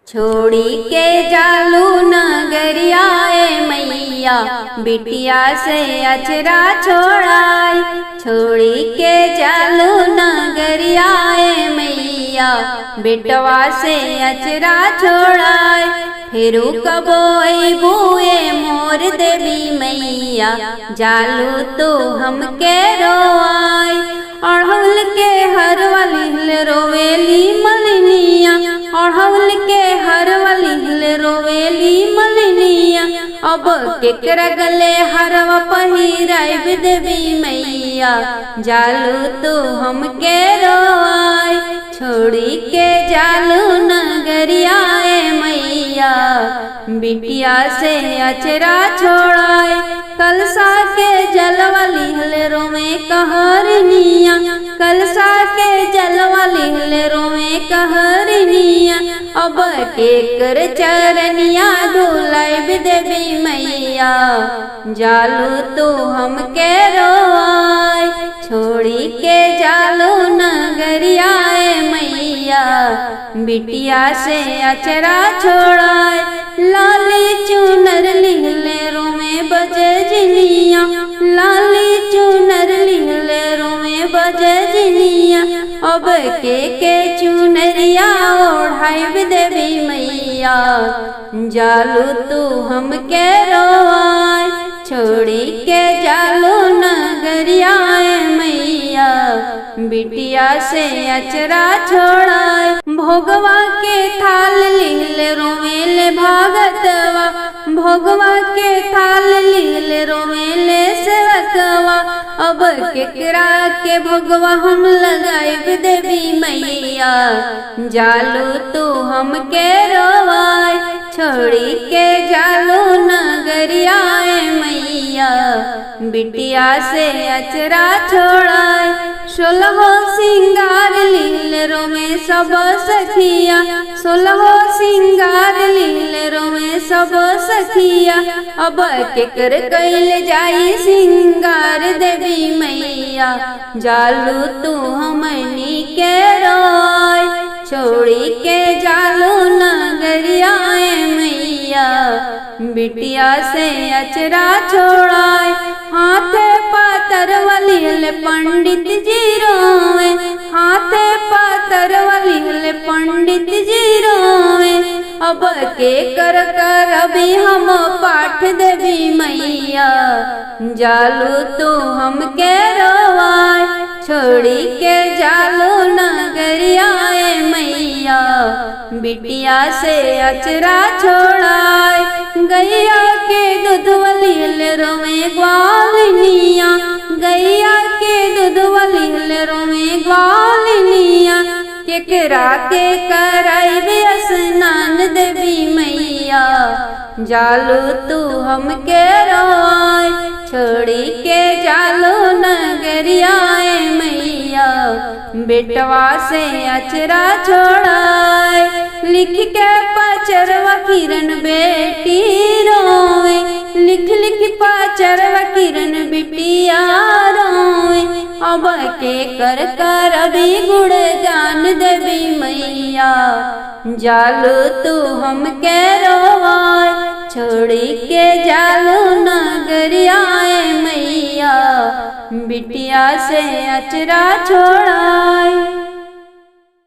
छोड़ी के जालू नगरिया मैया बिटिया से अचरा छोड़ाई। छोड़ी के जालू नगरिया मैया बेटवा से अचरा छोड़ाई। फिरू कबो बुए मोर देवी मैया जालू तो हमके रोआई। अड़हुल के हर वाली रोवेली मलिनिया, अड़हुल के हर वाली रोवेली मलिनिया। अब केकरा गले हरवा पहिराइब देवी मैया जालू तो हमके रोआई। छोड़ी के जालू नगरिया मैया बिटिया से अचरा छोड़ाई। कलसा के जलवाली हलरों में कहरनिया, कलसा के जलवाली हलरों में कहरनिया। अब केकर चरनिया धुलाइब देवी मैया जालू तो हमके रोआई। छोड़ी के जालू नगरिया मैया बिटिया से अचरा छोड़ाई। लाली चुनर लिहलेरों में बजे जिनिया, लाली चुनर लिहलेरों में बजे जिनिया। अब के चुनरिया ओढ़ाइब देवी मैया जालू तू हमके रोआई। छोड़ी के जालू नगरिया मैया बिटिया से अचरा छोड़ाई। भोगवा के थाल लिहले रोवेले भागतवा, भोगवा के थाल लिहले रोवेले सेवकवा। अब केकरा के भोगवा हम लगाइब देवी मैया जालू तू हमके रोआई। छोड़ी के जालू नगरिया मैया बिटिया से अचरा छोड़ाई। 16 सिंगार लीलरों में सब सखिया, 16 सिंगार लीलरों में सब सखिया। अब केकर कैल जाई सिंगार देवी मैया जालू तू हमनी के रोआई। छोड़ी के जालू नगरिया मैया बिटिया से अचरा छोड़ाई। हाथे पातर वाली पंडित जी रोवे, हाथे पातर वाली पंडित जी रोवे। अब के कर अभी हम पाठ देवी मैया जालू तू हमके रोआई। छोड़ी के जालू नगरिया मैया बिटिया से अचरा छोड़ाई। गैया के दूध वाली रोवे ग्वालिनिया, गैया के दूध वाली रोवे ग्वालिनिया। केकरा के कराइब स्नान देवी मैया जालू तू हमके रोआई। छोड़ी के जालू नगरिया मैया बेटवा से अचरा छोड़ाई। लिख के पचरवा किरण बेटी रोवे, लिख लिख पचरवा किरण बिटिया रोवे। अब के कर अभी गुणगान देवी मैया जालू तू हमके रोआई। छोड़ी के जालू नगरिया मैया बिटिया से अचरा छोड़ाई।